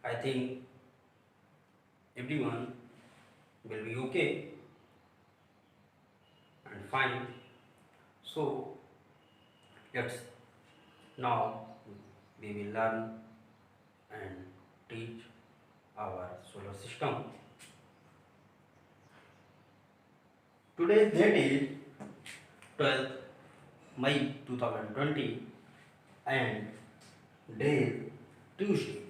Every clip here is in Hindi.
I think everyone will be okay and fine. So let's now we will learn and teach our solar system. Today's date is 12th May 2020 and day is Tuesday.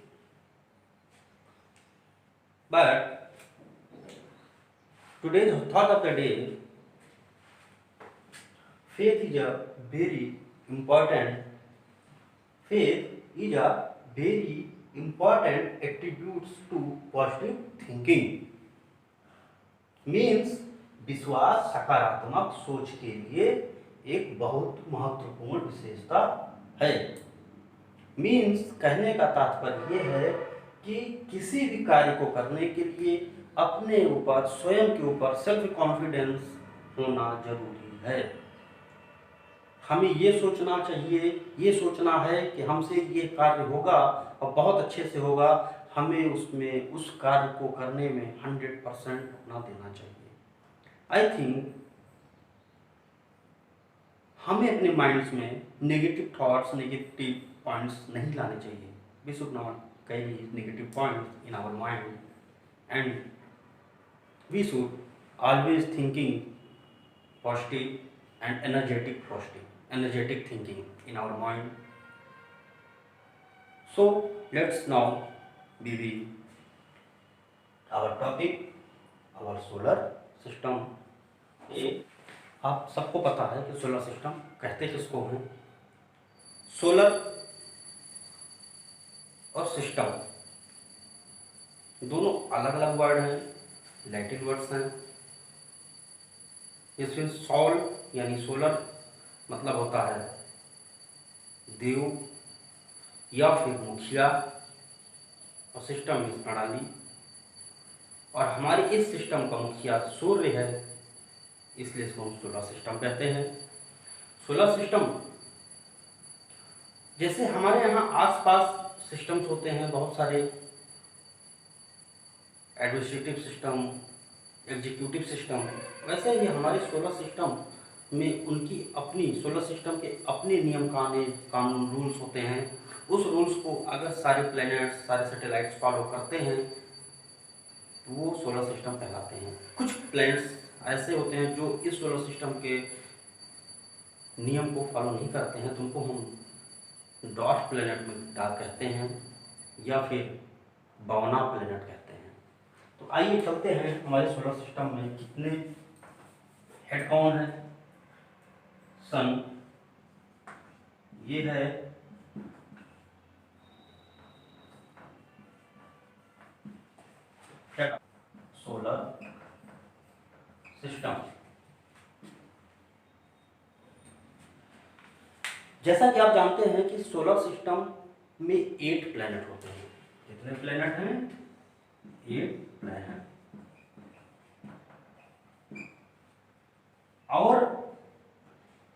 But today's thought of the day, faith is a very important faith is a very important attributes to positive thinking. Means विश्वास सकारात्मक सोच के लिए एक बहुत महत्वपूर्ण विशेषता है। मीन्स कहने का तात्पर्य यह है कि किसी भी कार्य को करने के लिए अपने ऊपर स्वयं के ऊपर सेल्फ कॉन्फिडेंस होना जरूरी है। हमें ये सोचना चाहिए, ये सोचना है कि हमसे ये कार्य होगा और बहुत अच्छे से होगा। हमें उसमें उस कार्य को करने में 100% अपना देना चाहिए। आई थिंक हमें अपने माइंड्स में नेगेटिव थॉट्स, नेगेटिव पॉइंट्स नहीं लाने चाहिए। We should not carry negative points in our mind and we should always thinking positive and energetic thinking in our mind. So let's now begin our topic, our solar system. ये आप सबको पता है कि सोलर सिस्टम कहते किसको हैं। सोलर और सिस्टम दोनों अलग अलग वर्ड हैं, लैटिन वर्ड्स हैं। इसमें सॉल यानी सोलर मतलब होता है देव या फिर मुखिया और सिस्टम इस प्रणाली, और हमारे इस सिस्टम का मुखिया सूर्य है, इसलिए इसको हम सोलर सिस्टम कहते हैं। सोलर सिस्टम जैसे हमारे यहाँ आसपास सिस्टम्स होते हैं बहुत सारे, एडमिनिस्ट्रेटिव सिस्टम, एग्जीक्यूटिव सिस्टम, वैसे ही हमारे सोलर सिस्टम में उनकी अपनी सोलर सिस्टम के अपने नियम कानून रूल्स होते हैं। उस रूल्स को अगर सारे प्लैनेट्स, सारे सैटेलाइट्स फॉलो करते हैं तो वो सोलर सिस्टम कहलाते हैं। कुछ प्लैनेट्स ऐसे होते हैं जो इस सोलर सिस्टम के नियम को फॉलो नहीं करते हैं, तो उनको हम डॉट प्लैनेट में कहते हैं या फिर बवना प्लैनेट कहते हैं। तो आइए चलते हैं हमारे सोलर सिस्टम में कितने हेड कौन है। सन ये है, सोलर सिस्टम। जैसा कि आप जानते हैं कि सोलर सिस्टम में 8 प्लैनेट होते हैं। कितने प्लैनेट हैं? 8 प्लैनेट। और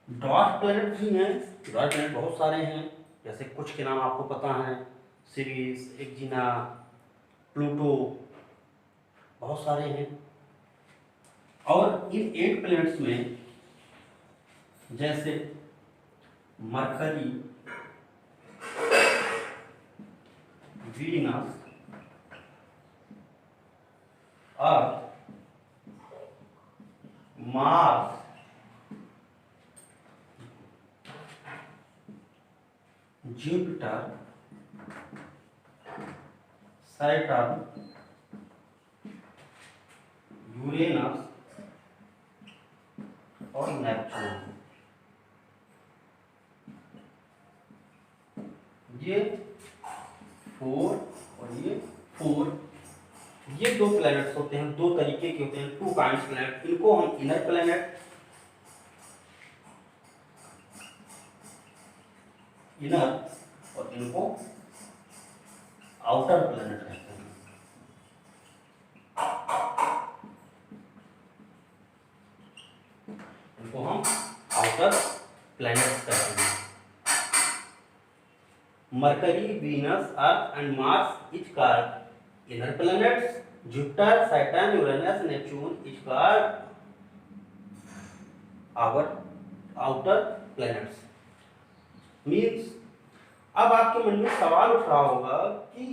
डॉट प्लैनेट भी हैं। डॉट प्लैनेट बहुत सारे हैं, जैसे कुछ के नाम आपको पता हैं, सीरीज, एक्जिना, प्लूटो, बहुत सारे हैं। और इन 8 प्लैनेट्स में जैसे mercury, Venus, Earth, Mars, Jupiter, Saturn, Uranus और नेपच्यून, ये 4 और ये 4, ये 2 प्लैनेट्स होते हैं। 2 तरीके के होते हैं, 2 काइंड्स प्लैनेट। इनको हम इनर प्लैनेट, इनर, और इनको आउटर प्लैनेट कहते हैं। इनको हम आउटर प्लैनेट्स कहते हैं। Mercury, Venus, Earth and Mars is called inner planets. Jupiter, Saturn, Uranus, Neptune is called our outer planets. Means अब आपके मन में सवाल उठ रहा होगा कि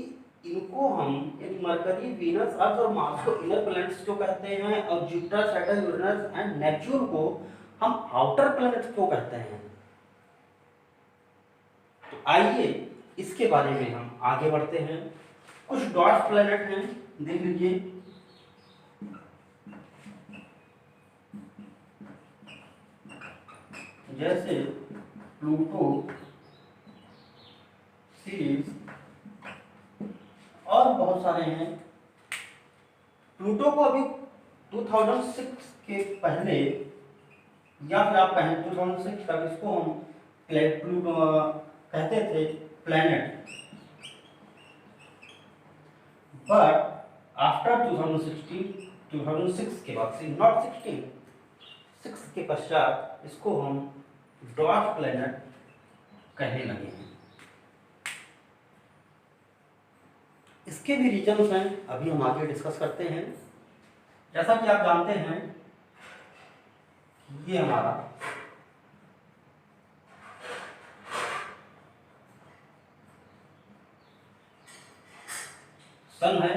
इनको हम यानी मरकरी, वीनस, अर्थ और मार्स को इनर प्लैनेट्स क्यों कहते हैं और Jupiter, Saturn, Uranus and Neptune को हम आउटर प्लैनेट्स क्यों कहते हैं। तो आइए इसके बारे में हम आगे बढ़ते हैं। कुछ डॉट प्लैनेट हैं, देख लीजिए। जैसे प्लूटो, सीरीज और बहुत सारे हैं। प्लूटो को अभी 2006 के पहले या फिर आप कहें 2006 तक इसको हम प्लूटो कहते थे प्लैनेट, बट आफ्टर 2006 के बाद से नॉट 6 के पश्चात इसको हम ड्वार्फ प्लैनेट कहने लगे हैं। इसके भी रीजंस हैं, अभी हम आगे डिस्कस करते हैं। जैसा कि आप जानते हैं ये हमारा सन है,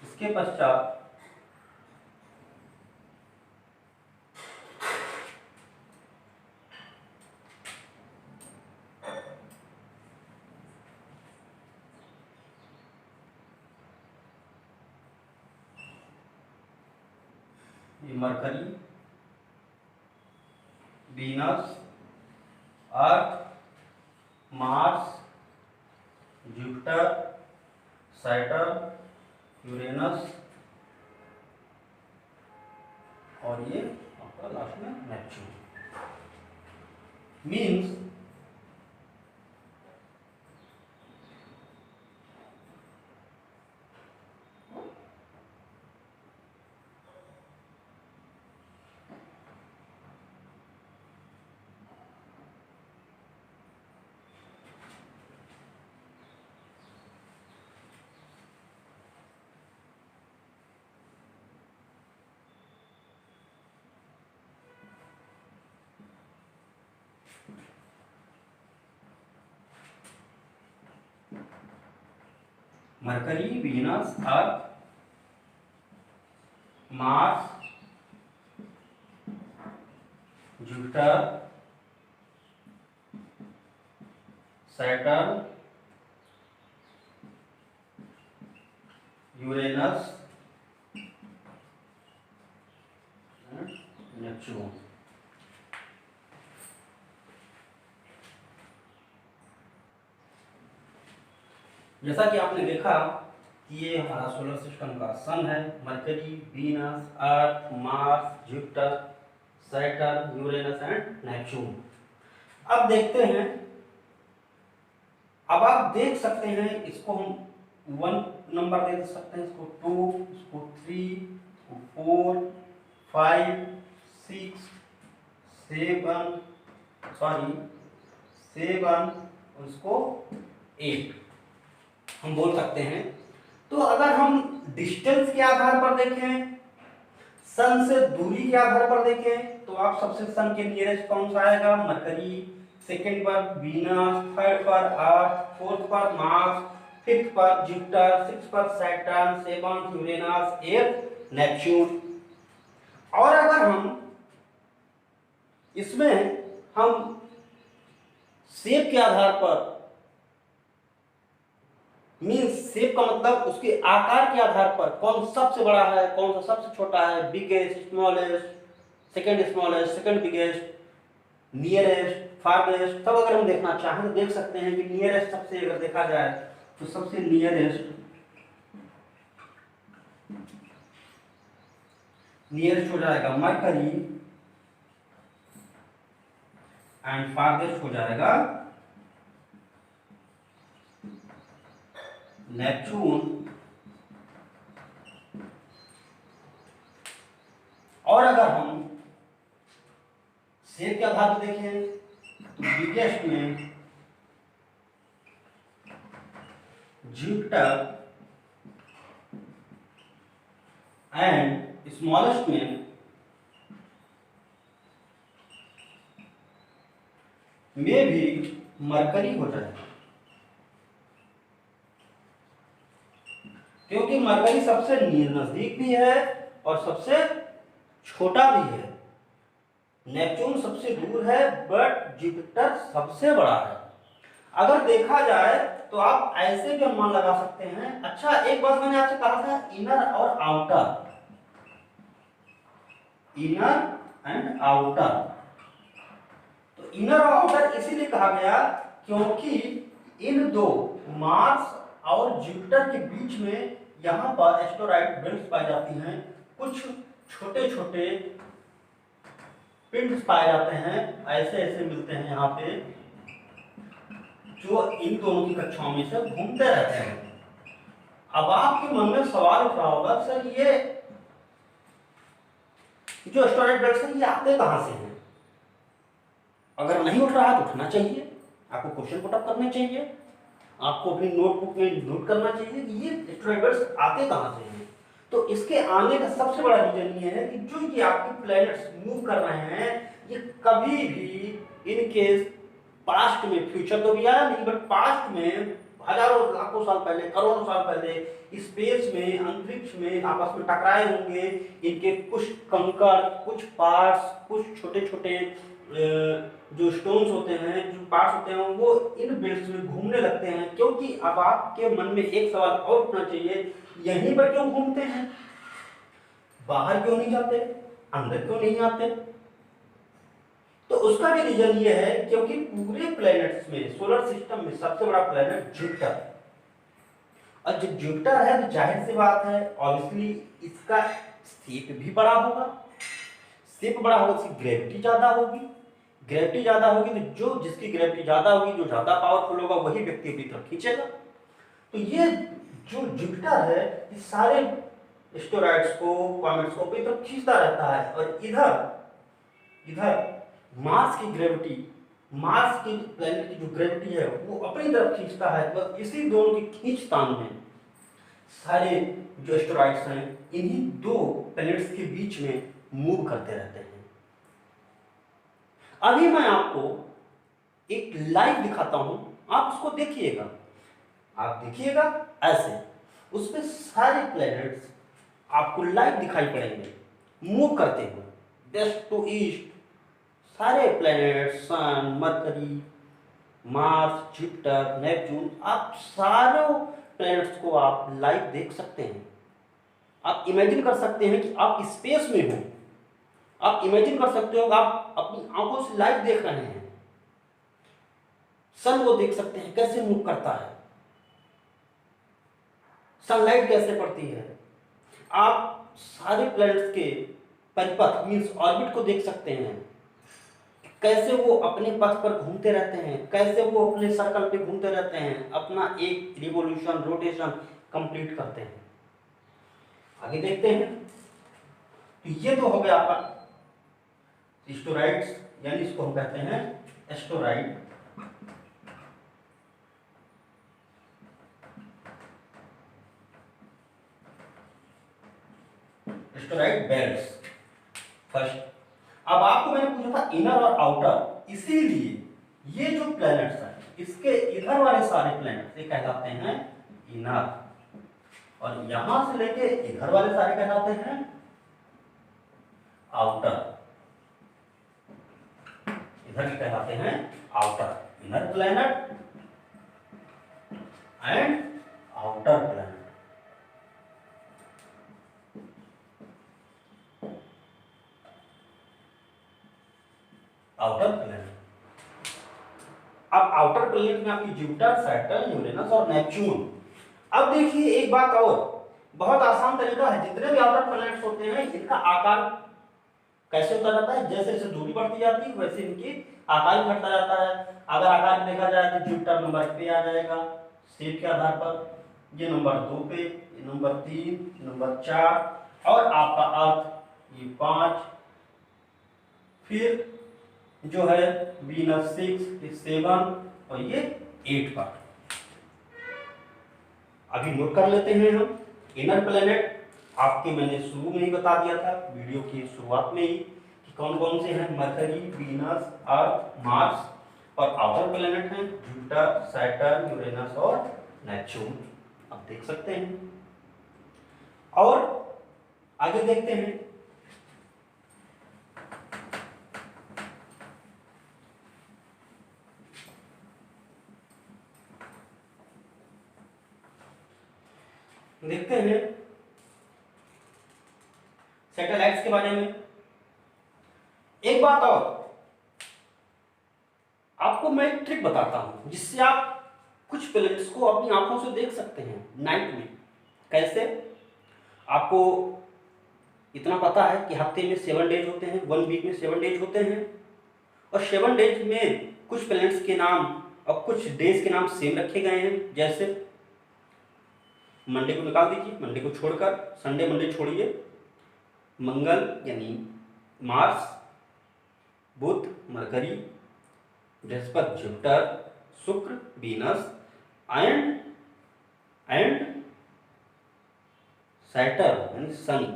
इसके पश्चात Mercury, Venus, Earth, Mars, Jupiter, Saturn, Uranus और ये आपका लास्ट में Neptune. Means Mercury, Venus, Earth, Mars, Jupiter, Saturn, Uranus, Neptune. जैसा कि आपने देखा कि ये हमारा सोलर सिस्टम का सन है, mercury, Venus, Earth, Mars, Jupiter, Saturn, Uranus and Neptune. अब देखते हैं, अब आप देख सकते हैं इसको हम 1 नंबर दे सकते हैं, इसको 2, इसको 3, इसको 4, 5, 6, 7 और इसको 8 हम बोल सकते हैं। तो अगर हम डिस्टेंस के आधार पर देखें, सन से दूरी के आधार पर देखें, तो आप सबसे सन के नियरेस्ट कौन सा आएगा? मरकरी, सेकंड पर वीनस, थर्ड पर अर्थ, फोर्थ पर मार्स, फिफ्थ पर जुपिटर, सिक्स्थ पर Saturn, seventh Uranus, eighth Neptune. और अगर हम इसमें हम शेप के आधार पर, मीन्स शेप का मतलब उसके आकार के आधार पर कौन सबसे बड़ा है, कौन सा सबसे छोटा है, biggest, smallest, second biggest, nearest, farthest, तब अगर हम देखना चाहें तो देख सकते हैं कि नियरेस्ट सबसे अगर देखा जाए तो सबसे नियरेस्ट हो जाएगा मरकरी एंड फारदेस्ट हो जाएगा नेपच्यून। और अगर हम शेप के आधार पर देखें तो बिगेस्ट में जुपिटर एंड स्मॉलेस्ट में भी मरकरी हो जाएगा, क्योंकि मरकरी सबसे नजदीक भी है और सबसे छोटा भी है। नेपच्यून सबसे दूर है बट जुपिटर सबसे बड़ा है। अगर देखा जाए तो आप ऐसे भी अनुमान लगा सकते हैं। अच्छा, एक बात मैंने आपसे कहा था, इनर और आउटर, इनर एंड आउटर। तो इनर और आउटर इसीलिए कहा गया क्योंकि इन दो मार्स और जुपिटर के बीच में यहाँ पर एस्टेरॉइड बेल्ट्स पाई जाती हैं। कुछ छोटे छोटे पिंड्स पाए जाते हैं, ऐसे ऐसे मिलते हैं यहाँ पे, जो इन दोनों की कक्षाओं में से घूमते रहते हैं। अब आपके मन में सवाल उठ रहा होगा, सर ये जो एस्टेरॉइड बेल्ट्स हैं ये आते कहाँ से हैं? अगर नहीं उठ रहा है तो उठना चाहिए, आपको क्वेश्चन पुट अप करने चाहिए, आपको अपनी नोटबुक में नोट करना चाहिए कि ये एस्टेरॉइड बेल्ट्स आते कहाँ से हैं। तो इसके आने का सबसे बड़ा रीजन ये है कि जो ये आपके प्लैनेट्स मूव कर रहे हैं, ये कभी भी इनके पास्ट में, फ्यूचर तो भी आया नहीं, बट पास्ट में हजारों लाखों साल पहले, करोड़ों साल पहले स्पेस में, अंतरिक्ष में आपस में टकराए होंगे। इनके कुछ कंकड़, कुछ पार्ट्स, कुछ छोटे छोटे जो स्टोन्स होते हैं, जो पार्ट्स होते हैं, वो इन बेल्ट्स में घूमने लगते हैं। क्योंकि अब आपके मन में एक सवाल और उठना चाहिए, यहीं पर क्यों घूमते हैं? बाहर क्यों नहीं जाते? अंदर क्यों नहीं आते? तो उसका भी रीजन ये है क्योंकि पूरे प्लैनेट्स में, सोलर सिस्टम में सबसे बड़ा प्लैनेट जुपिटर, और जब जुपिटर है तो जाहिर सी बात है ऑब्वियसली इसका शेप भी बड़ा होगा। शेप बड़ा होगा, इसकी ग्रेविटी ज्यादा होगी। ग्रेविटी ज्यादा होगी तो जो जिसकी ग्रेविटी ज्यादा होगी, जो ज्यादा पावरफुल होगा, वही व्यक्ति अपनी तरफ खींचेगा। तो ये जो जुपिटर है, ये सारे एस्टेरॉइड्स को, कॉमेट्स को अपनी तरफ खींचता रहता है। और इधर मार्स की ग्रेविटी, मार्स की प्लैनेट की जो ग्रेविटी है वो अपनी तरफ खींचता है। तो इसी दोनों की खींचतान में सारे जो एस्टेरॉइड्स हैं, इन्हीं दो प्लैनेट्स के बीच में मूव करते रहते हैं। अभी मैं आपको एक लाइव दिखाता हूं, आप उसको देखिएगा। आप देखिएगा ऐसे, उसमें सारे प्लैनेट्स आपको लाइव दिखाई पड़ेंगे मूव करते हुए, वेस्ट टू ईस्ट। सारे प्लैनेट, सन, मरकरी, मार्स, जुपिटर, नेपच्यून, आप सारों प्लैनेट्स को आप लाइव देख सकते हैं। आप इमेजिन कर सकते हैं कि आप स्पेस में हो। आप इमेजिन कर सकते हो कि आप अपनी आंखों से लाइव देख रहे हैं। सन को देख सकते हैं कैसे मूव करता है, सनलाइट कैसे पड़ती है। आप सारे प्लैनेट्स के परिपथ मींस ऑर्बिट को देख सकते हैं, कैसे वो अपने पथ पर घूमते रहते हैं, कैसे वो अपने सर्कल पे घूमते रहते हैं, अपना एक रिवोल्यूशन, रोटेशन कंप्लीट करते हैं। आगे देखते हैं। तो ये तो हो गया आपका एस्टेरॉइड्स, यानी इसको हम कहते हैं एस्टेरॉइड। Asteroid belts first. अब आपको मैंने पूछा था इनर और आउटर, इसीलिए ये जो प्लैनेट्स हैं, इसके इधर वाले सारे प्लैनेट्स ये कहलाते हैं इनर, और यहां से लेके इधर वाले सारे कहलाते हैं आउटर। इधर के कहलाते हैं outer, inner planet and outer planet. Outer planet. अब आउटर प्लैनेट में आपकी जुपिटर, सैटर्न, यूरेनस और नेपच्यून। अब देखिए एक बात और, बहुत आसान तरीका है। जितने भी आउटर प्लैनेट्स होते हैं, इनका आकार कैसे होता जाता है, जैसे जैसे दूरी बढ़ती जाती है वैसे इनकी आकार भी घटता जाता है। अगर आकार देखा जाए तो जुपिटर नंबर 1 पे आ जाएगा शेप के आधार पर, ये नंबर 2 पे, ये नंबर 3, नंबर 4, और आपका अर्थ ये 5, फिर जो है वीनस 6, 7 और ये 8 पर। अभी नोट कर लेते हैं हम। इनर प्लेनेट आपके मैंने शुरू में ही बता दिया था, वीडियो की शुरुआत में ही, कि कौन कौन से हैं। Mercury, Venus, Earth, Mars. और आउटर प्लेनेट हैं जुपिटर, सैटर्न, यूरेनस और नेपच्यून। आप देख सकते हैं। और आगे देखते हैं। देखते हैं सैटेलाइट्स के बारे में। एक बात और आपको मैं एक ट्रिक बताता हूं, जिससे आप कुछ प्लैनेट्स को अपनी आंखों से देख सकते हैं नाइट में। कैसे? आपको इतना पता है कि हफ्ते में 7 डेज होते हैं, 1 वीक में 7 डेज होते हैं, और 7 डेज में कुछ प्लैनेट्स के नाम और कुछ डेज के नाम सेम रखे गए हैं। जैसे मंडे को निकाल दीजिए, मंडे को छोड़कर, संडे मंडे छोड़िए, मंगल यानी मार्स, बुध मरकरी, बृहस्पति जुपिटर, शुक्र वीनस एंड सैटर्न यानी शनि।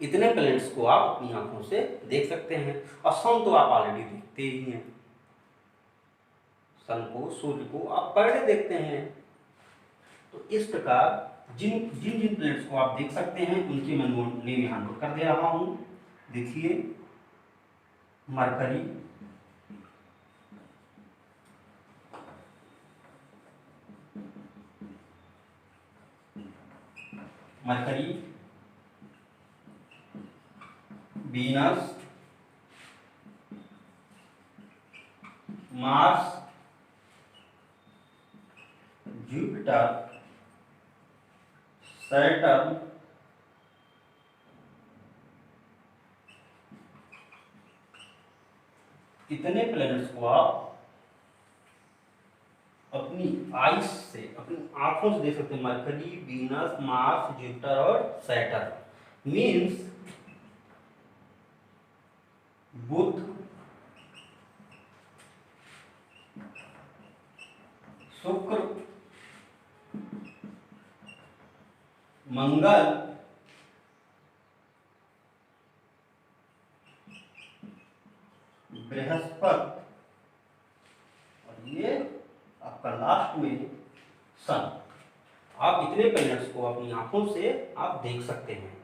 इतने प्लैनेट्स को आप अपनी आंखों से देख सकते हैं। और सन तो आप ऑलरेडी देखते ही हैं। सन को, सूर्य को आप पर डे देखते हैं। तो इस प्रकार जिन जिन जिन प्लैनेट्स को आप देख सकते हैं उनकी मैं नेम यहाँ नोट कर दे रहा हूँ। देखिए, mercury, Venus, Mars, Jupiter, Saturn, इतने प्लैनेट्स को आप अपनी आईज से, अपनी आंखों से देख सकते हैं। मरकरी, वीनस, मार्स, जुपिटर और सैटर्न। मीन्स बुध, शुक्र, मंगल, बृहस्पति और ये आपका लास्ट में सन। आप इतने प्लैनेट्स को अपनी आंखों से आप देख सकते हैं।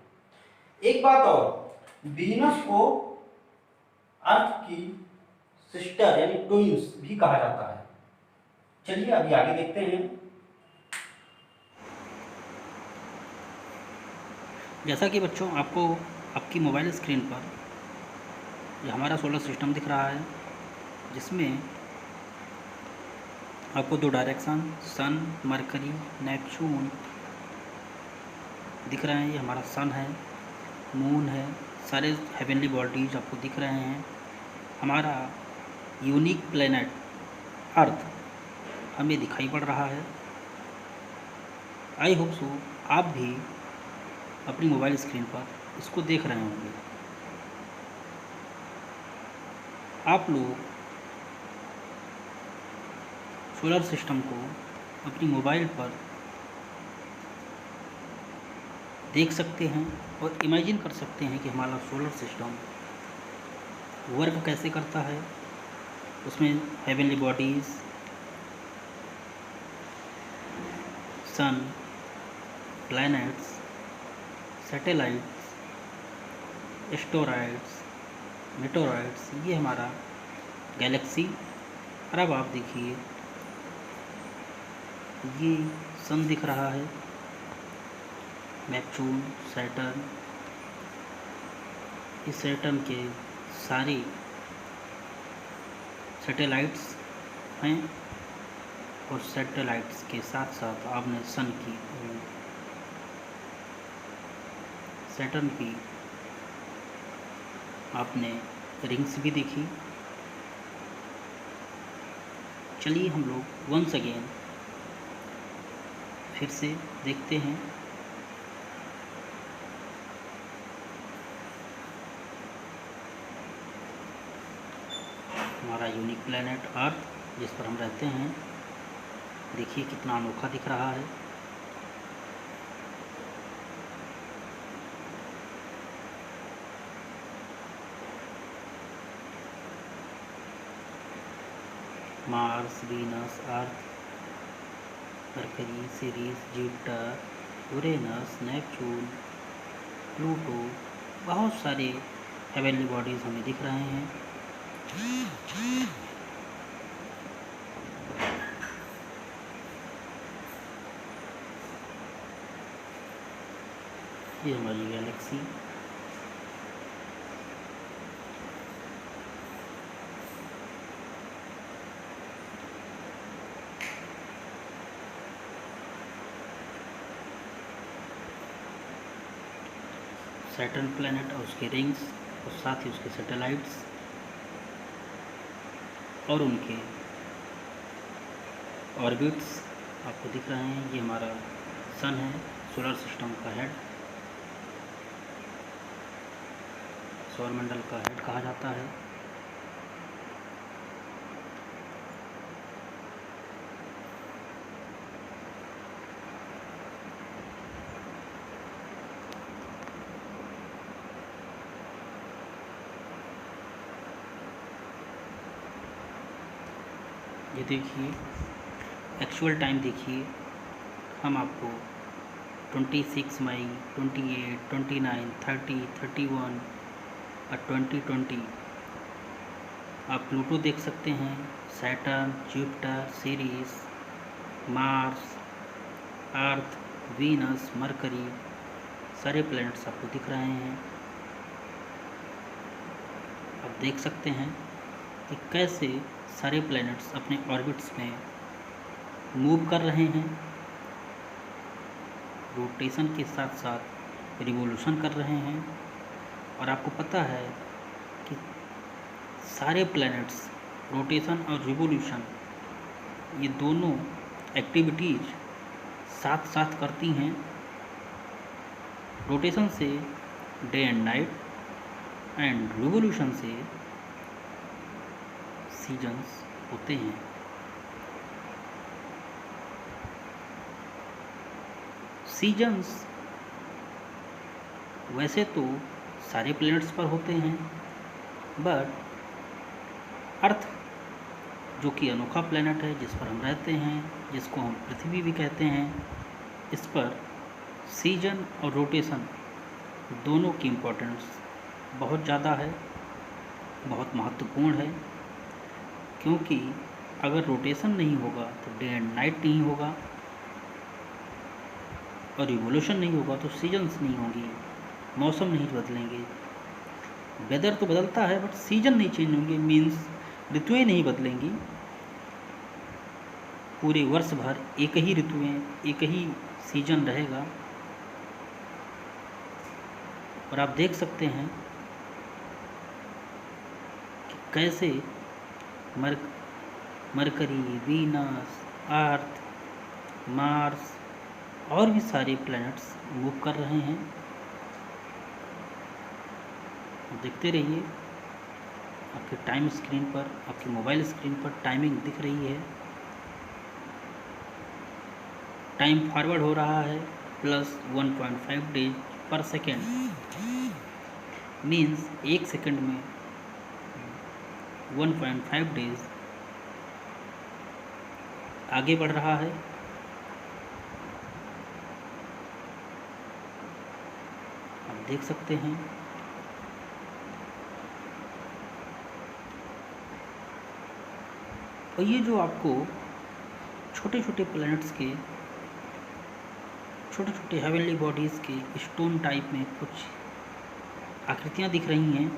एक बात और, वीनस को अर्थ की सिस्टर यानी ट्विंस भी कहा जाता है। चलिए अभी आगे देखते हैं। जैसा कि बच्चों आपको आपकी मोबाइल स्क्रीन पर ये हमारा सोलर सिस्टम दिख रहा है, जिसमें आपको 2 डायरेक्शन सन, मरकरी, नेपच्यून दिख रहे हैं। ये हमारा सन है, मून है, सारे हेवनली बॉडीज आपको दिख रहे हैं। हमारा यूनिक प्लेनेट अर्थ हमें दिखाई पड़ रहा है। आई होप सो आप भी अपनी मोबाइल स्क्रीन पर इसको देख रहे होंगे। आप लोग सोलर सिस्टम को अपनी मोबाइल पर देख सकते हैं और इमेजिन कर सकते हैं कि हमारा सोलर सिस्टम वर्क कैसे करता है। उसमें हेवनली बॉडीज़, सन, प्लैनेट्स, सैटेलाइट्स, एस्टेरॉइड्स, मेटेरॉइड्स, ये हमारा गैलेक्सी। और अब आप देखिए, ये सन दिख रहा है, नेपच्यून, सैटर्न। इस सैटर्न के सारी सैटेलाइट्स हैं और सैटेलाइट्स के साथ साथ आपने सन की, सैटर्न की आपने रिंग्स भी देखी। चलिए हम लोग वंस अगेन फिर से देखते हैं। हमारा यूनिक प्लैनेट अर्थ, जिस पर हम रहते हैं, देखिए कितना अनोखा दिख रहा है। Mars, Venus, Earth, Mercury, Ceres, Jupiter, Uranus, Neptune, Pluto, बहुत सारे हेवनली बॉडीज़ हमें दिख रहे हैं। ये हमारी गैलेक्सी, सैटर्न प्लैनेट और उसके रिंग्स और साथ ही उसके सैटेलाइट्स और उनके ऑर्बिट्स आपको दिख रहे हैं। ये हमारा सन है, सोलर सिस्टम का हेड, सौरमंडल का हेड कहा जाता है। ये देखिए एक्चुअल टाइम देखिए, हम आपको 26 मई, 28, 29, 30, 31 और 2020 आप प्लूटो देख सकते हैं, सैटर्न, जुपिटर, सीरीज, मार्स, अर्थ, वीनस, मरकरी, सारे प्लैनेट्स आपको दिख रहे हैं। आप देख सकते हैं कि कैसे सारे प्लैनेट्स अपने ऑर्बिट्स में मूव कर रहे हैं, रोटेशन के साथ साथ रिवोल्यूशन कर रहे हैं। और आपको पता है कि सारे प्लैनेट्स रोटेशन और रिवोल्यूशन ये दोनों एक्टिविटीज़ साथ साथ करती हैं। रोटेशन से day and night and revolution से सीजन्स होते हैं। सीजन्स वैसे तो सारे प्लैनेट्स पर होते हैं, बट अर्थ जो कि अनोखा प्लैनेट है जिस पर हम रहते हैं, जिसको हम पृथ्वी भी कहते हैं, इस पर सीजन और रोटेशन दोनों की इम्पोर्टेंस बहुत ज़्यादा है, बहुत महत्वपूर्ण है। क्योंकि अगर रोटेशन नहीं होगा तो डे एंड नाइट नहीं होगा, और रिवोल्यूशन नहीं होगा तो सीजन्स नहीं होंगी, मौसम नहीं बदलेंगे। वेदर तो बदलता है बट सीजन नहीं चेंज होंगे, मीन्स ऋतुएं नहीं बदलेंगी। पूरे वर्ष भर एक ही ऋतुएं, एक ही सीजन रहेगा। और आप देख सकते हैं कि कैसे मरकरी, वीनस, अर्थ, मार्स और भी सारे प्लैनेट्स मूव कर रहे हैं। देखते रहिए, आपके टाइम स्क्रीन पर, आपके मोबाइल स्क्रीन पर टाइमिंग दिख रही है। टाइम फॉरवर्ड हो रहा है प्लस 1.5 डेज पर सेकेंड, मीन्स एक सेकेंड में 1.5 डेज आगे बढ़ रहा है। आप देख सकते हैं और ये जो आपको छोटे छोटे प्लैनेट्स के, छोटे छोटे हेवनली बॉडीज़ के स्टोन टाइप में कुछ आकृतियाँ दिख रही हैं,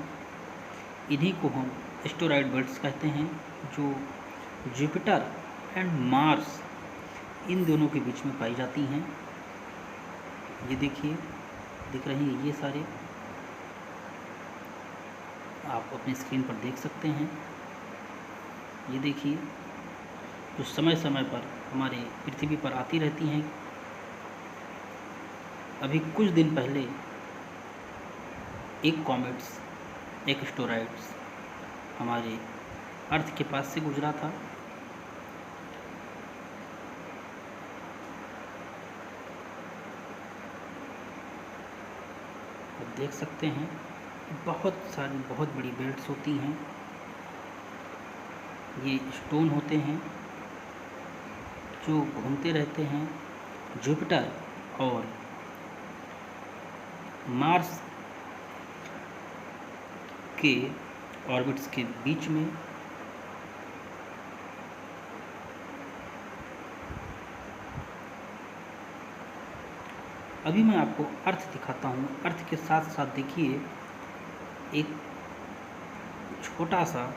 इन्हीं को हम एस्टेरॉयड बेल्ट्स कहते हैं, जो जुपिटर एंड मार्स इन दोनों के बीच में पाई जाती हैं। ये देखिए दिख रही हैं, ये सारे आप अपने स्क्रीन पर देख सकते हैं। ये देखिए जो समय समय पर हमारे पृथ्वी पर आती रहती हैं। अभी कुछ दिन पहले एक कॉमेट्स, एक एस्टेरॉयड्स हमारे अर्थ के पास से गुजरा था। आप देख सकते हैं बहुत सारी बहुत बड़ी बेल्ट्स होती हैं। ये स्टोन होते हैं जो घूमते रहते हैं जुपिटर और मार्स के ऑर्बिट्स के बीच में। अभी मैं आपको अर्थ दिखाता हूँ। अर्थ के साथ साथ देखिए एक छोटा सा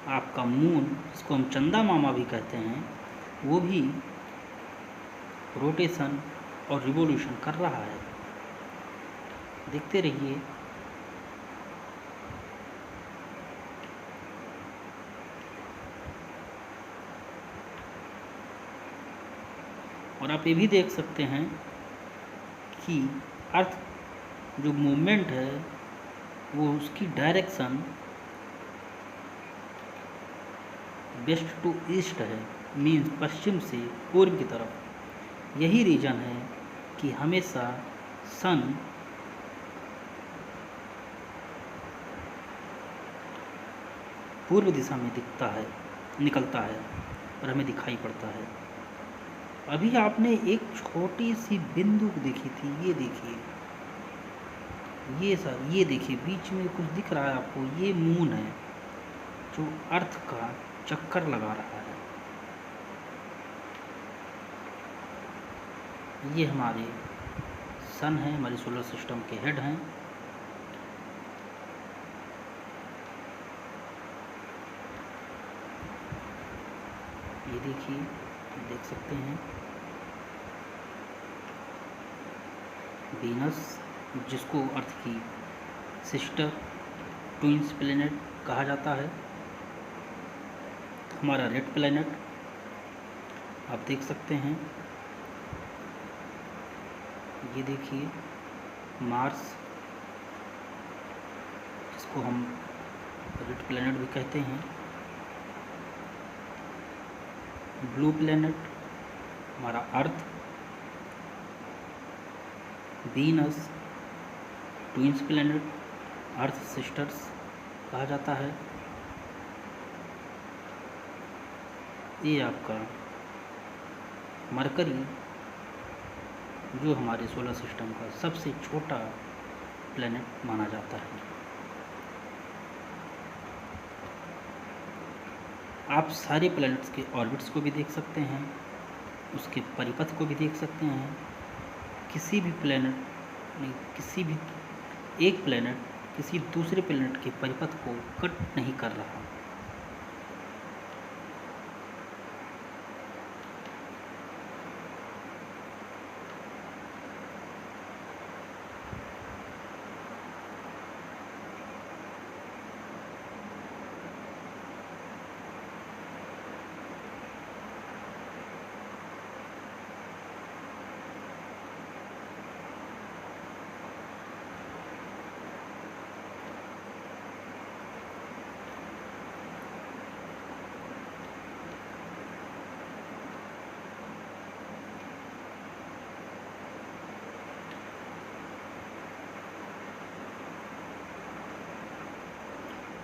आपका मून, जिसको हम चंदा मामा भी कहते हैं, वो भी रोटेशन और रिवोल्यूशन कर रहा है। देखते रहिए। और आप ये भी देख सकते हैं कि अर्थ जो मूवमेंट है वो उसकी डायरेक्शन वेस्ट टू ईस्ट है, मीन्स पश्चिम से पूर्व की तरफ। यही रीज़न है कि हमेशा सन पूर्व दिशा में दिखता है, निकलता है और हमें दिखाई पड़ता है। अभी आपने एक छोटी सी बिंदु देखी थी, ये देखिए, ये सर, ये देखिए बीच में कुछ दिख रहा है आपको, ये मून है जो अर्थ का चक्कर लगा रहा है। ये हमारे सन है, हमारे सोलर सिस्टम के हेड हैं। ये देखिए, देख सकते हैं वीनस, जिसको अर्थ की सिस्टर ट्विंस प्लेनेट कहा जाता है। हमारा रेड प्लेनेट आप देख सकते हैं। ये देखिए मार्स, जिसको हम रेड प्लेनेट भी कहते हैं। ब्लू प्लेनेट हमारा अर्थ, वीनस ट्विंस प्लेनेट, अर्थ सिस्टर्स कहा जाता है। ये आपका मरकरी, जो हमारे सोलर सिस्टम का सबसे छोटा प्लेनेट माना जाता है। आप सारे प्लैनेट्स के ऑर्बिट्स को भी देख सकते हैं, उसके परिपथ को भी देख सकते हैं। किसी भी प्लैनेट नहीं, किसी भी एक प्लैनेट किसी दूसरे प्लैनेट के परिपथ को कट नहीं कर रहा।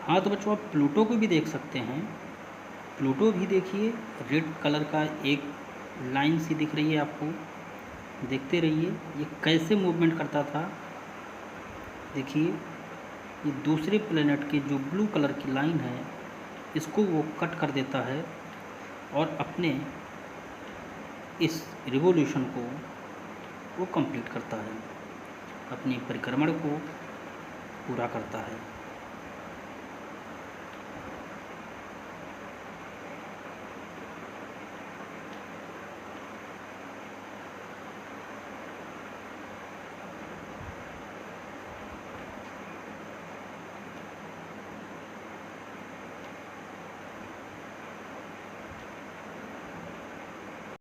हाँ तो बच्चों, आप प्लूटो को भी देख सकते हैं। प्लूटो भी देखिए, रेड कलर का एक लाइन सी दिख रही है आपको, देखते रहिए ये कैसे मूवमेंट करता था। देखिए ये दूसरे प्लेनेट की जो ब्लू कलर की लाइन है, इसको वो कट कर देता है और अपने इस रिवोल्यूशन को वो कंप्लीट करता है, अपने परिक्रमण को पूरा करता है।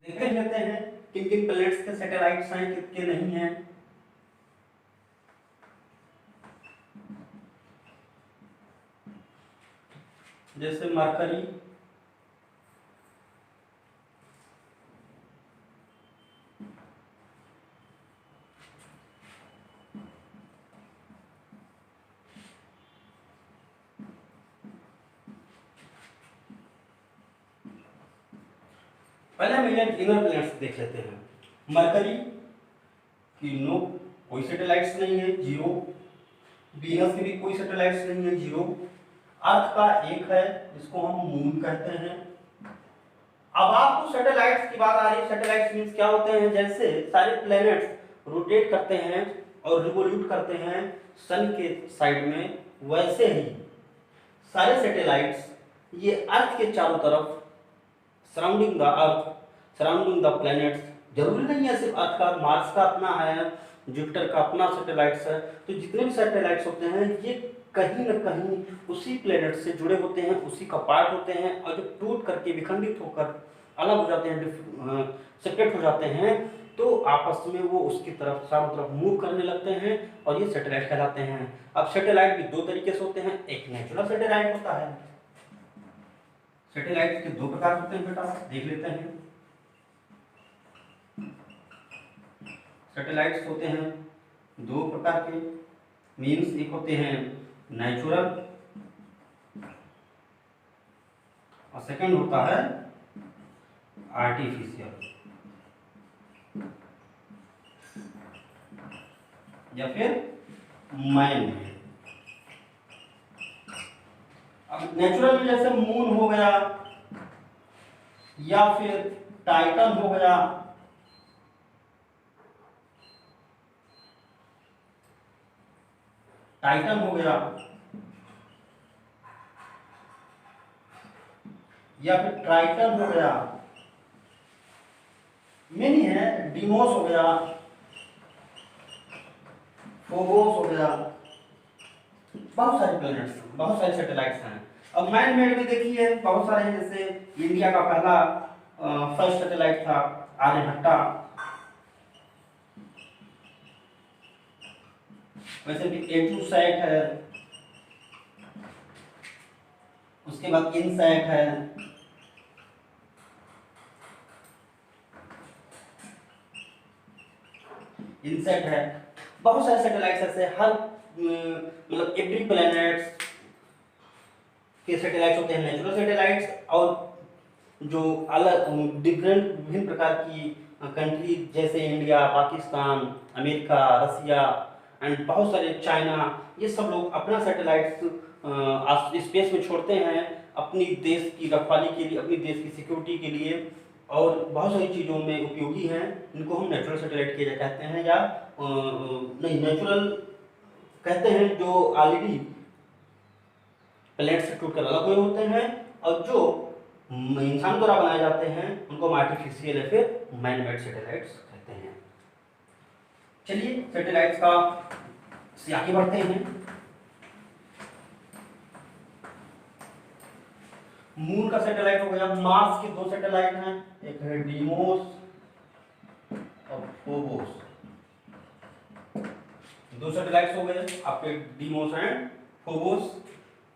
देख लेते हैं किन किन प्लैनेट्स के सैटेलाइट्स हैं, कितने नहीं हैं। जैसे मरकरी, पहले हम इनर प्लैनेट्स देख लेते हैं। मरकरी की नो कोई सैटेलाइट्स नहीं है, जीरो। वीनस की भी कोई सैटेलाइट्स नहीं है, जीरो। अर्थ का एक है, जिसको हम मून कहते हैं। अब आपको सैटेलाइट्स की बात आ रही है। सैटेलाइट्स मींस क्या होते हैं? जैसे सारे प्लैनेट्स रोटेट करते हैं और रिवोल्यूट करते हैं सन के साइड में, वैसे ही सारे सैटेलाइट्स ये अर्थ के चारों तरफ surrounding the earth, surrounding the planets. जरूरी नहीं है सिर्फ अर्थ का, मार्स का अपना है, जुपिटर का अपना सैटेलाइट्स है। तो जितने भी सैटेलाइट्स होते हैं ये कहीं न कहीं उसी प्लैनेट से जुड़े होते हैं, उसी का पार्ट होते हैं। और जब टूट करके विखंडित होकर अलग हो जाते हैं, सेपरेट हो जाते हैं, तो आपस में वो उसकी तरफ चारों तरफ मूव करने लगते हैं और ये सैटेलाइट कहलाते हैं। अब सैटेलाइट भी दो तरीके से होते हैं। एक नेचुरल सैटेलाइट होता है। सैटेलाइट के दो प्रकार होते हैं बेटा, देख लेते हैं। सैटेलाइट्स होते हैं दो प्रकार के, मीन्स एक होते हैं नेचुरल और सेकंड होता है आर्टिफिशियल या फिर मैन मेड। अब नेचुरल में जैसे मून हो गया या फिर टाइटन हो गया, टाइटन हो गया, या फिर ट्राइटन हो गया, मिनी है, डिमोस हो गया, फोबोस हो गया, बहुत सारे प्लैनेट्स, बहुत सारे सैटेलाइट्स हैं। अब मैन मेड में देखिए बहुत सारे हैं। जैसे इंडिया का पहला फर्स्ट सैटेलाइट था आर्यभट्टा, वैसे भी एटूसैट है, उसके बाद इनसैट है, इनसेट है। बहुत सारे सैटेलाइट्स ऐसे हर मतलब एवरी प्लैनेट्स के सैटेलाइट्स होते हैं, नेचुरल सैटेलाइट्स और जो अलग डिफरेंट विभिन्न प्रकार की कंट्री जैसे India, Pakistan, America, Russia and बहुत सारे चाइना, ये सब लोग अपना सैटेलाइट्स स्पेस में छोड़ते हैं अपनी देश की रखवाली के लिए, अपनी देश की सिक्योरिटी के लिए, और बहुत सारी चीज़ों में उपयोगी हैं। इनको हम नेचुरल सैटेलाइट के कहते हैं, या नहीं नेचुरल कहते हैं, जो ऑलरेडी प्लैनेट से टूटकर अलग हुए होते हैं, और जो इंसान द्वारा बनाए जाते हैं उनको हम आर्टिफिशियल या फिर मैन मेड सैटेलाइट्स कहते हैं। चलिए सैटेलाइट्स का से आगे बढ़ते हैं। मून का सैटेलाइट हो गया। मार्स के दो सैटेलाइट हैं, एक है डीमोस और फोबोस। दो सैटेलाइट्स हो गए आपके, डीमोस एंड फोबोस।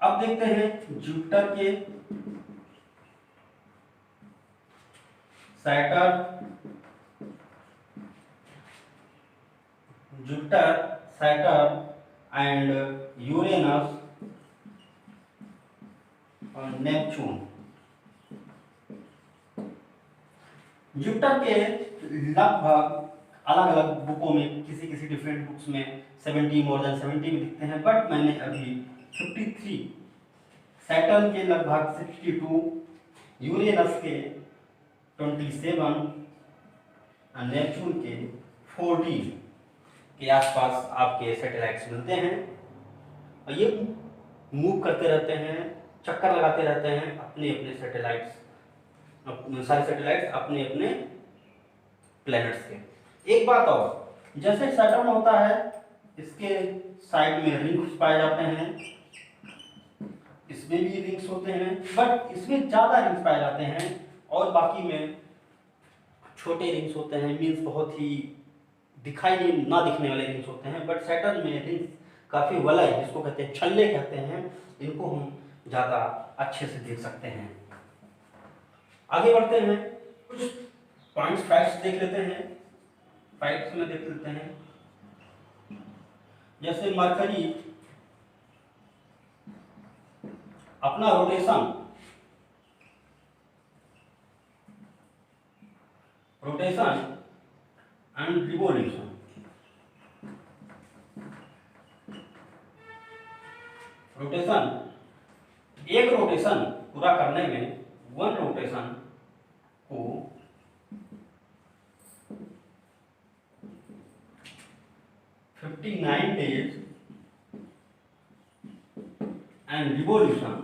अब देखते हैं जुपिटर के, Saturn, Jupiter, Saturn and Uranus और नेपच्यून। जुपिटर के लगभग अलग अलग बुकों में, किसी किसी डिफरेंट बुक्स में 70 मोर देन 70 में दिखते हैं, बट मैंने अभी 53, सैटर्न के लगभग 62, यूरेनस के 27 और नेपच्यून के 14 के आसपास आपके सैटेलाइट्स मिलते हैं। और ये मूव करते रहते हैं, चक्कर लगाते रहते हैं अपने अपने सैटेलाइट्स, सारे सैटेलाइट्स अपने अपने प्लैनेट्स के। एक बात और, जैसे सैटर्न होता है इसके साइड में रिंग्स पाए जाते हैं, इसमें भी रिंग्स होते हैं, बट इसमें ज्यादा रिंग्स पाए जाते हैं और बाकी में छोटे रिंग्स होते हैं, मीन्स बहुत ही दिखाई ना दिखने वाले रिंग्स होते हैं। बट सैटर्न में रिंग्स काफी वलय, जिसको कहते हैं छल्ले कहते हैं, इनको हम ज्यादा अच्छे से देख सकते हैं। आगे बढ़ते हैं, कुछ पॉइंट्स फैक्ट्स देख लेते हैं। फैक्ट्स में देख लेते हैं, जैसे मरकरी अपना rotation rotation and revolution. Rotation, एक रोटेशन पूरा करने में, वन रोटेशन को 59 डेज एंड रिवॉल्यूशन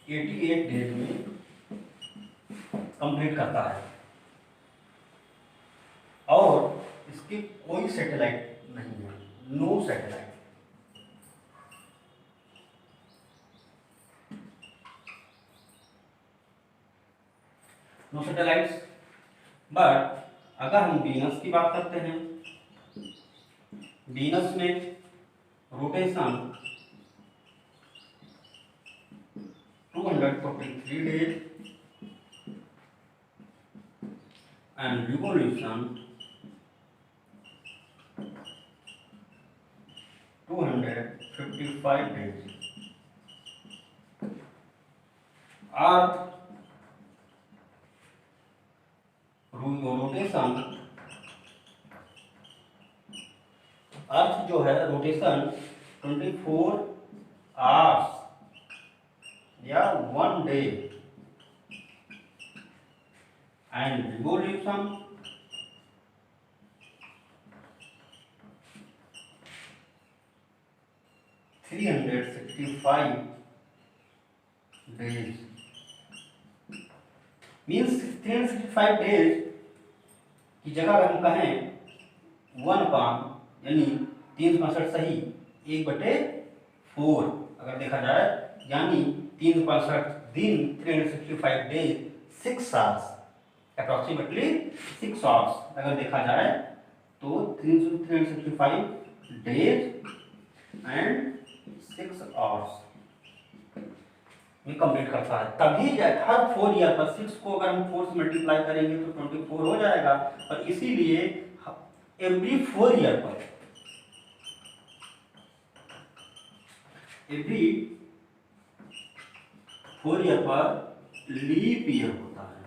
88 डेज में कंप्लीट करता है। और इसकी कोई सैटेलाइट नहीं है, no satellite. No satellites. But अगर हम वीनस की बात करते हैं, वीनस में rotation 243 days and revolution 255 days. Earth rotation, Earth जो है रोटेशन 24 आवर्स या 1 day and revolution 365 days. Means 365 days की जगह अगर हम कहें 1 यानी 365 सही 1/4 अगर देखा जाए, यानी 365 दिन 365 डेज 6 आवर्स, अप्रॉक्सीमेटली 6 आवर्स अगर देखा जाए तो 365 डेज एंड 6 आवर्स में कंप्लीट करता है। तभी हर 4 ईयर पर 6 को अगर हम 4 से मल्टीप्लाई करेंगे तो 24 हो जाएगा। और इसीलिए एवरी 4 ईयर पर, एवरी 4 ईयर पर लीप ईयर होता है,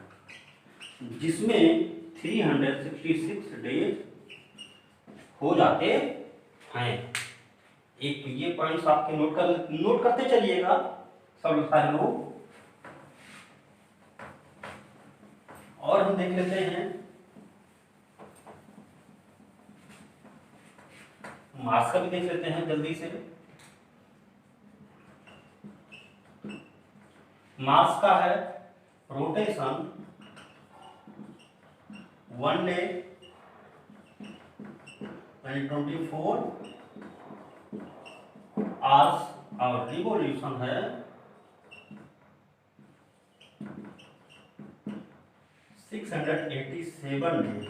जिसमें 366 डेज हो जाते हैं। एक तो ये पॉइंट्स आपके नोट करते चलिएगा सब सारे लोग। और हम देख लेते हैं मार्स का भी देख लेते हैं जल्दी से। मार्स का है रोटेशन 1 डे यानी 24 आवर्स और रिवॉल्यूशन है 687 डेज।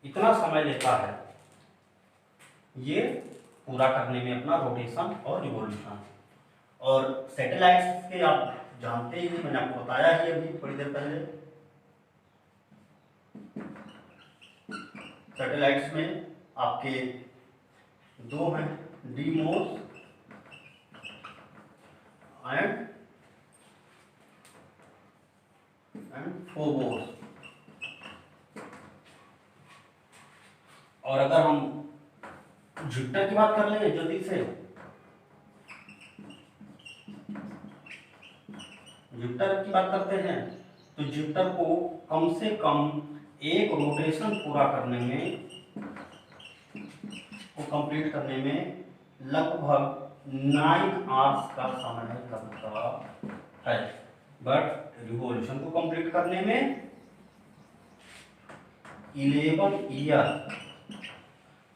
इतना समय लेता है ये पूरा करने में अपना रोटेशन और रिवॉल्यूशन। और सैटेलाइट्स के आप जानते ही, मैंने आपको बताया ही अभी थोड़ी देर पहले। सैटेलाइट्स में आपके 2 हैं, डीमोस एंड फोबोस। और अगर हम जुपिटर की बात कर लेंगे जल्दी से, जुपिटर की बात करते हैं तो जुपिटर को कम से कम एक रोटेशन पूरा करने में, को कंप्लीट करने में लगभग 9 आवर्स का समय लगता है। बट रिवॉल्यूशन को कंप्लीट करने में 11 ईयर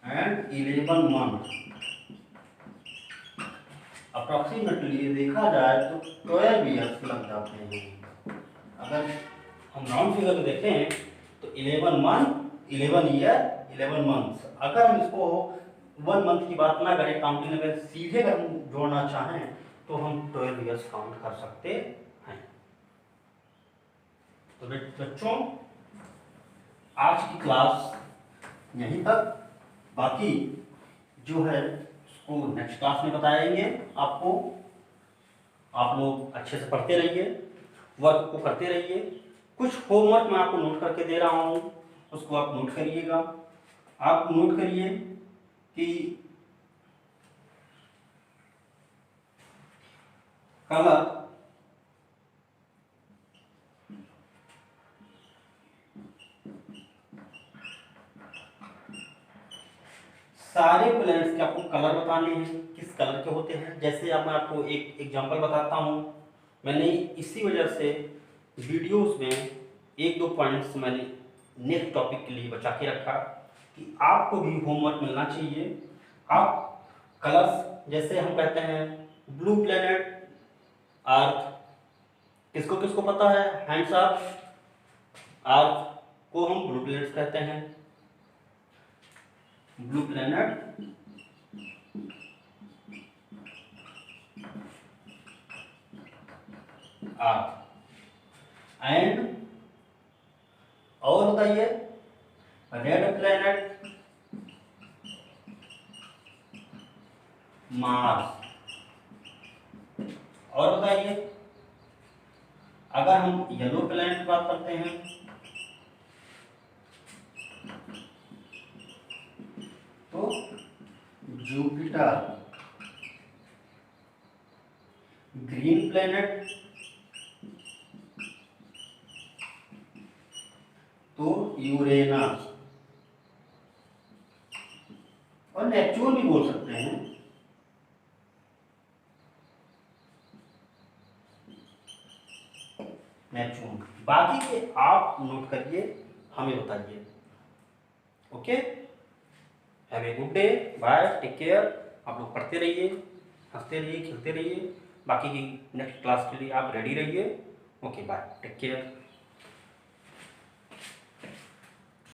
एंड 11 मंथ, अप्रॉक्सीमेटली देखा जाए तो 12 ईयर्स लग जाते हैं। अगर हम राउंड फिगर में देखें तो 11 मंथ, 11 ईयर, 11 मंथ्स। अगर हम इसको 1 मंथ की बात ना करें, काउंटिंग अगर सीधे अगर हम जोड़ना चाहें तो हम 12 ईयर्स काउंट कर सकते हैं। तो बच्चों आज की क्लास यहीं तक, बाकी जो है उसको नेक्स्ट क्लास में बताएंगे आपको। आप लोग अच्छे से पढ़ते रहिए, वर्क को करते रहिए। कुछ होमवर्क मैं आपको नोट करके दे रहा हूँ, उसको आप नोट करिएगा। आप नोट करिए कि कलर सारे प्लैनेट्स के आपको कलर बताने हैं, किस कलर के होते हैं। जैसे अब मैं आपको एक एग्जांपल बताता हूँ। मैंने इसी वजह से वीडियोस में एक दो पॉइंट्स मैंने नेक्स्ट टॉपिक के लिए बचा के रखा कि आपको भी होमवर्क मिलना चाहिए। आप कलर्स, जैसे हम कहते हैं ब्लू प्लैनेट अर्थ, किसको किसको पता है? Hands up. अर्थ को हम ब्लू प्लैनेट्स कहते हैं, ब्लू प्लैनेट अर्थ। एंड और बताइए, रेड प्लैनेट मार्स। और बताइए, अगर हम येलो प्लैनेट की बात करते हैं तो जुपिटर। ग्रीन प्लैनेट तो यूरेनस, और नेपच्यून भी बोल सकते हैं। नेपच्यून। बाकी के आप नोट करिए, हमें बताइए। Okay, have a good day, bye, take care. आप लोग पढ़ते रहिए, हंसते रहिए, खेलते रहिए। बाकी की नेक्स्ट क्लास के लिए आप रेडी रहिए। Okay, bye, take care.